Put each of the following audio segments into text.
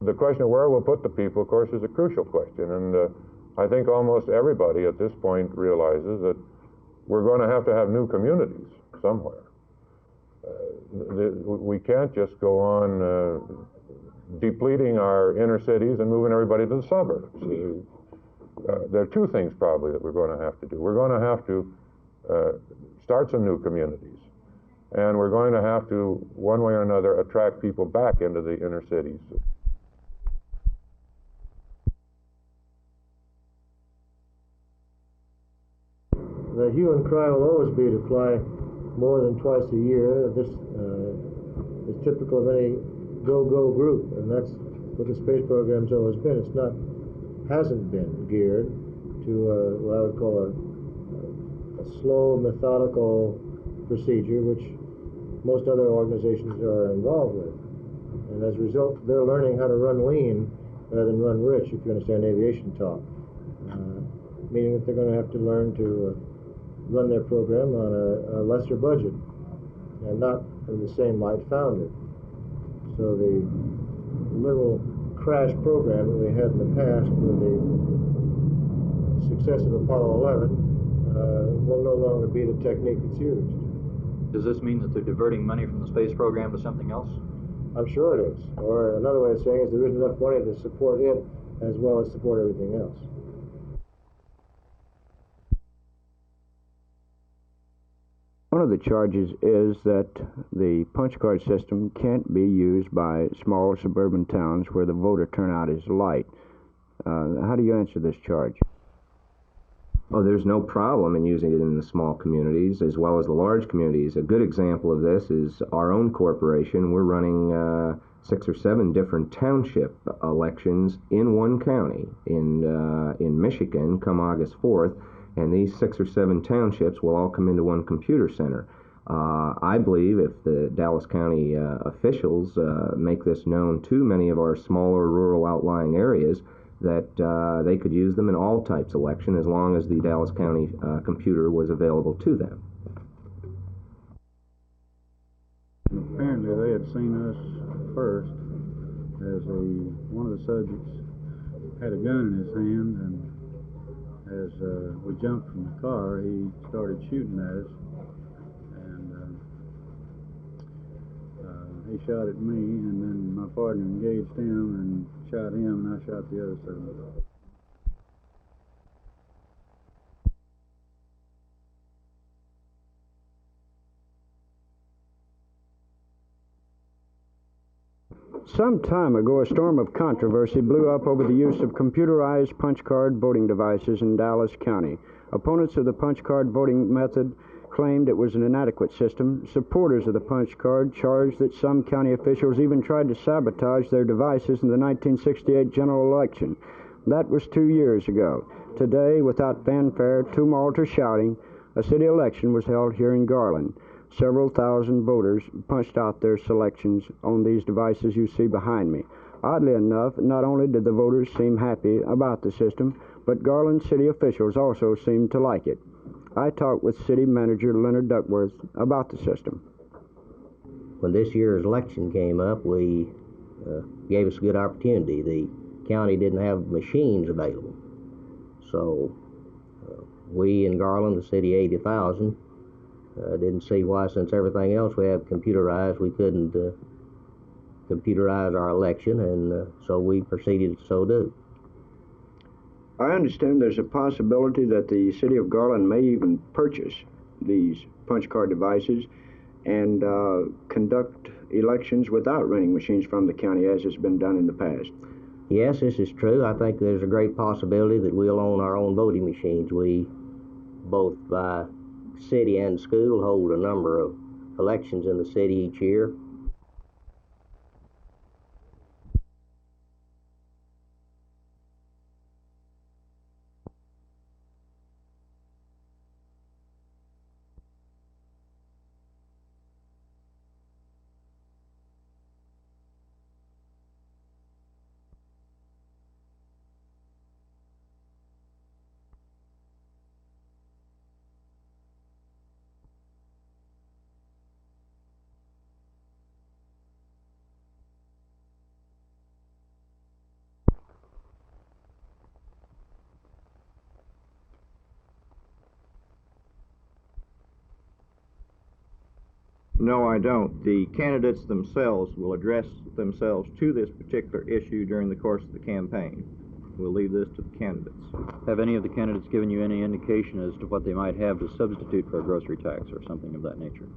The question of where we'll put the people, of course, is a crucial question, and I think almost everybody at this point realizes that we're going to have new communities somewhere. We can't just go on depleting our inner cities and moving everybody to the suburbs. There are two things probably that we're going to have to do. We're going to have to start some new communities, and we're going to have to, one way or another, attract people back into the inner cities. The hue and cry will always be to fly more than twice a year. This is typical of any go-go group, and that's what the space program's always been. Hasn't been geared to what I would call a slow, methodical procedure, which most other organizations are involved with. And as a result, they're learning how to run lean rather than run rich, if you understand aviation talk. Meaning that they're going to have to learn to run their program on a lesser budget and not in the same light founded. So the little crash program that we had in the past with the success of Apollo 11 will no longer be the technique that's used. Does this mean that they're diverting money from the space program to something else? I'm sure it is. Or another way of saying is there isn't enough money to support it as well as support everything else. One of the charges is that the punch card system can't be used by small suburban towns where the voter turnout is light. How do you answer this charge? Oh, there's no problem in using it in the small communities as well as the large communities. A good example of this is our own corporation. We're running 6 or 7 different township elections in one county in Michigan come August 4th. And these 6 or 7 townships will all come into one computer center. I believe if the Dallas County officials make this known to many of our smaller rural outlying areas, that they could use them in all types of election as long as the Dallas County computer was available to them. Apparently they had seen us first as one of the subjects had a gun in his hand, and as we jumped from the car, he started shooting at us, and he shot at me, and then my partner engaged him and shot him, and I shot the other 7. Some time ago, a storm of controversy blew up over the use of computerized punch card voting devices in Dallas County. Opponents of the punch card voting method claimed it was an inadequate system. Supporters of the punch card charged that some county officials even tried to sabotage their devices in the 1968 general election. That was 2 years ago. Today, without fanfare, tumult, or shouting, a city election was held here in Garland. Several thousand voters punched out their selections on these devices you see behind me. Oddly enough, not only did the voters seem happy about the system, but Garland city officials also seemed to like it. I talked with city manager Leonard Duckworth about the system. When this year's election came up, we gave us a good opportunity. The county didn't have machines available. So we in Garland, the city 80,000, didn't see why, since everything else we have computerized, we couldn't computerize our election, and so we proceeded to so do. I understand there's a possibility that the city of Garland may even purchase these punch card devices and conduct elections without renting machines from the county, as has been done in the past. Yes, this is true. I think there's a great possibility that we'll own our own voting machines. We, both by city and school, hold a number of elections in the city each year. No, I don't. The candidates themselves will address themselves to this particular issue during the course of the campaign. We'll leave this to the candidates. Have any of the candidates given you any indication as to what they might have to substitute for a grocery tax or something of that nature?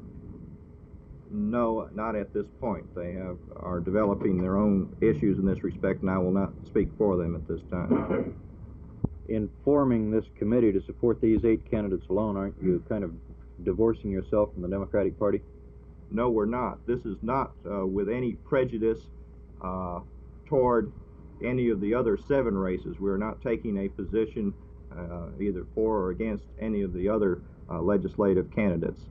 No, not at this point. They are developing their own issues in this respect, and I will not speak for them at this time. In forming this committee to support these 8 candidates alone, aren't you kind of divorcing yourself from the Democratic Party? No, we're not. This is not with any prejudice toward any of the other 7 races. We're not taking a position either for or against any of the other legislative candidates.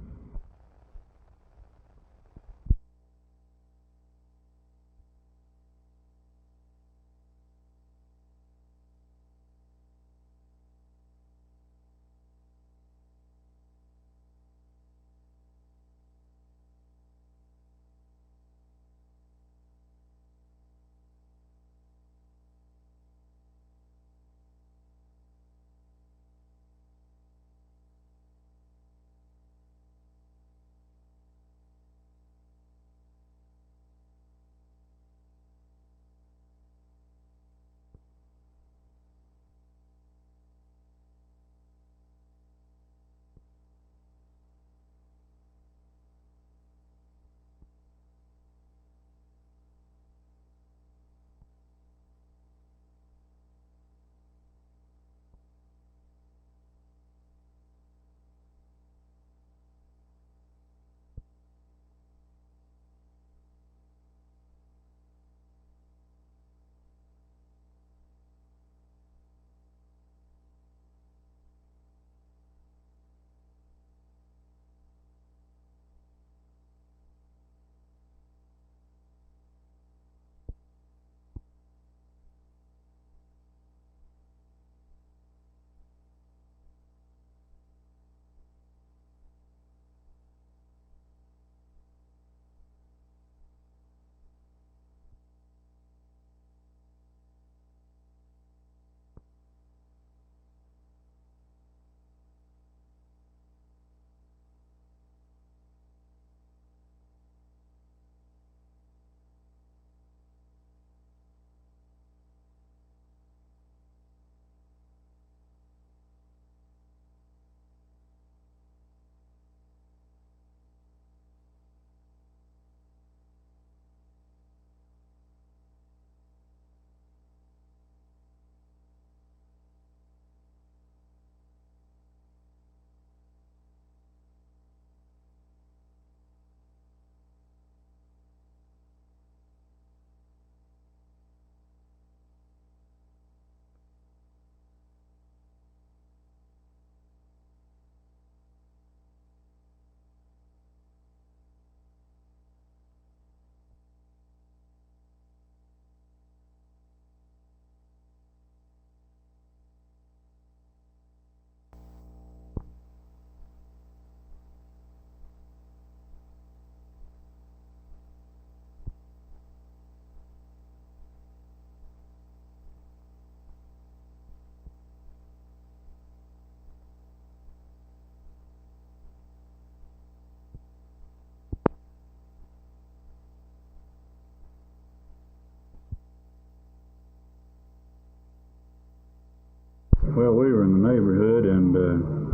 Well, we were in the neighborhood, and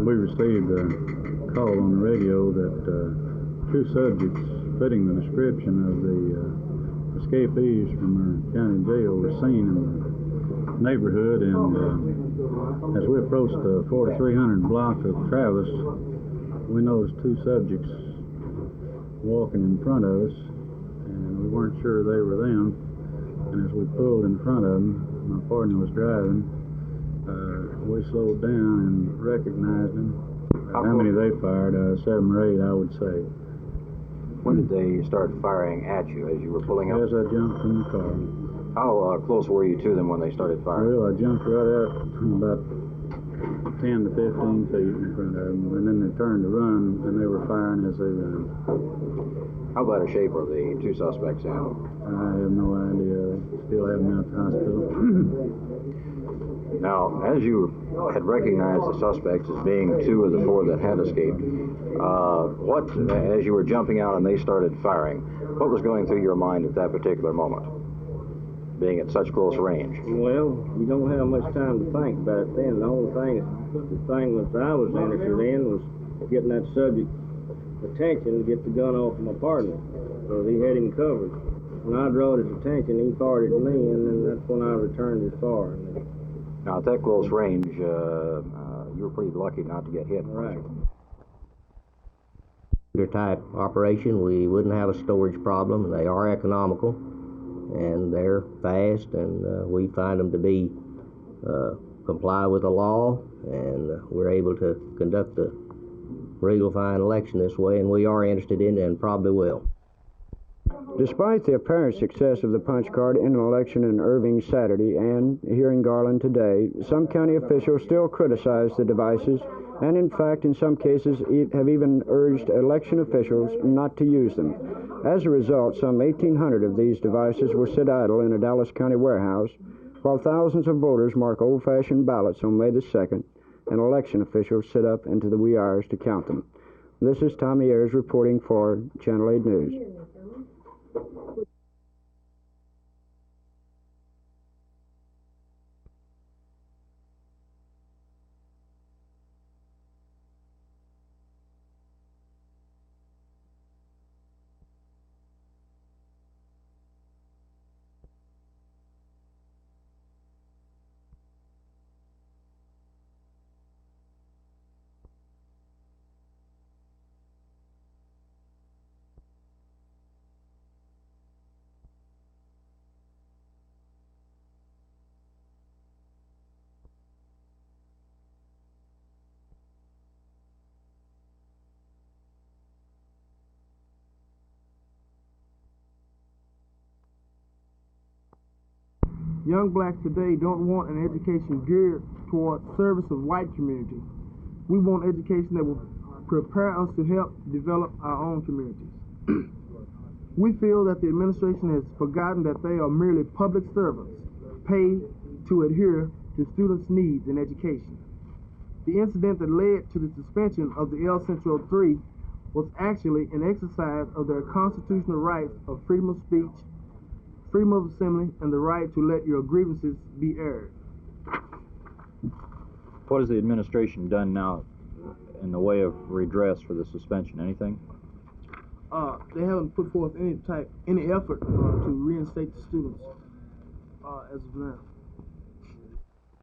we received a call on the radio that 2 subjects fitting the description of the escapees from our county jail were seen in the neighborhood. And as we approached the 4300 block of Travis, we noticed 2 subjects walking in front of us, and we weren't sure they were them. And as we pulled in front of them, my partner was driving. We slowed down and recognized them. How many they fired? 7 or 8, I would say. When did they start firing at you as you were pulling up? As I jumped from the car. How close were you to them when they started firing? Well, I jumped right out about 10 to 15 feet in front of them, and then they turned to run, and they were firing as they ran. How bad a shape are the 2 suspects in? I have no idea. Still have them out at the hospital. Now, as you had recognized the suspects as being two of the four that had escaped, as you were jumping out and they started firing, what was going through your mind at that particular moment, being at such close range? Well, you don't have much time to think about it then. The thing that I was interested in was getting that subject's attention to get the gun off of my partner, because he had him covered. When I drew his attention, he fired at me, and then that's when I returned his fire. Now, at that close range, you were pretty lucky not to get hit. Right. Type operation, we wouldn't have a storage problem. They are economical, and they're fast, and we find them to be comply with the law, and we're able to conduct the legal fine election this way, and we are interested in it and probably will. Despite the apparent success of the punch card in an election in Irving Saturday and here in Garland today, some county officials still criticize the devices and, in fact, in some cases have even urged election officials not to use them. As a result, some 1,800 of these devices were sit idle in a Dallas County warehouse, while thousands of voters mark old-fashioned ballots on May the 2nd, and election officials sit up into the wee hours to count them. This is Tommy Ayres reporting for Channel 8 News. Young blacks today don't want an education geared toward service of white communities. We want education that will prepare us to help develop our own communities. We feel that the administration has forgotten that they are merely public servants, paid to adhere to students' needs in education. The incident that led to the suspension of the El Centro 3 was actually an exercise of their constitutional rights of freedom of speech, freedom of assembly, and the right to let your grievances be aired. What has the administration done now in the way of redress for the suspension? Anything? They haven't put forth any effort to reinstate the students as of now.